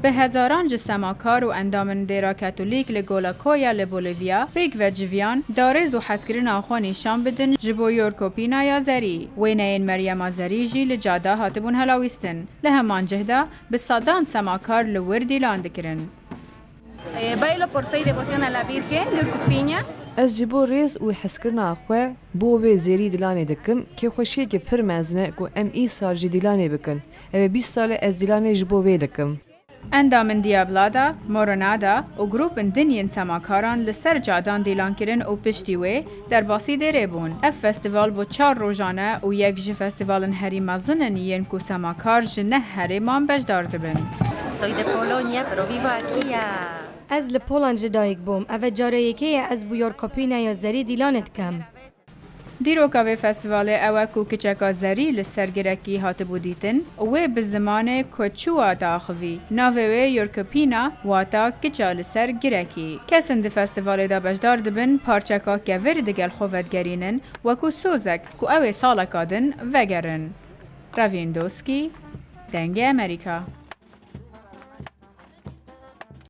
به هزاران جسماکار و اندامن دیرا کاتولیک لگولا کویا لبولیویا بیگ و جویان دارز و حسکرین آخوا نشان بدن جبو یورکوپینا یا زری وینه این مریم زری جی لجادا هاتبون هلاویستن لهمان جهدا به صدان سماکار لوردی لاندکرن. Bailo por fe y devoción a la Virgen de Urcupiña. از جبو ریز و حسکرنا خو بو و زیری دلانه دکم که خوشی که پر مزنه کو ام ای سال جی دلانه بکن او 20 سال از دلانه جبو وی دکم. اندامن دیابلادا، مورونادا و گروپن دنین سماکاران لسر جادان دیلان کرن و پشتی وی در باسی دیره بون. اف فستیوال با 4 روزانه و یک جی فستیوالن هری مزنن ین کو سماکار جنه هری مان بجدار دبن. Soy de Polonia, pero vivo aquí ya. از لپولان جدایک بوم او جاره یکی از بو یورکوپینا یا زری دیلانت کم. دیروکا وی فستیوال اوه کو کچکا زری لسرگرکی هات بودیتن و به زمان کچوا داخوی ناوه وی یورکوپینا واتا کچا لسرگرکی کسن دی فستیوال دا بجدار دبن پارچکا که ور دگل خوفت گرینن و کو سوزک کو اوه سالکادن وگرن. راویندوسکی دنگ امریکا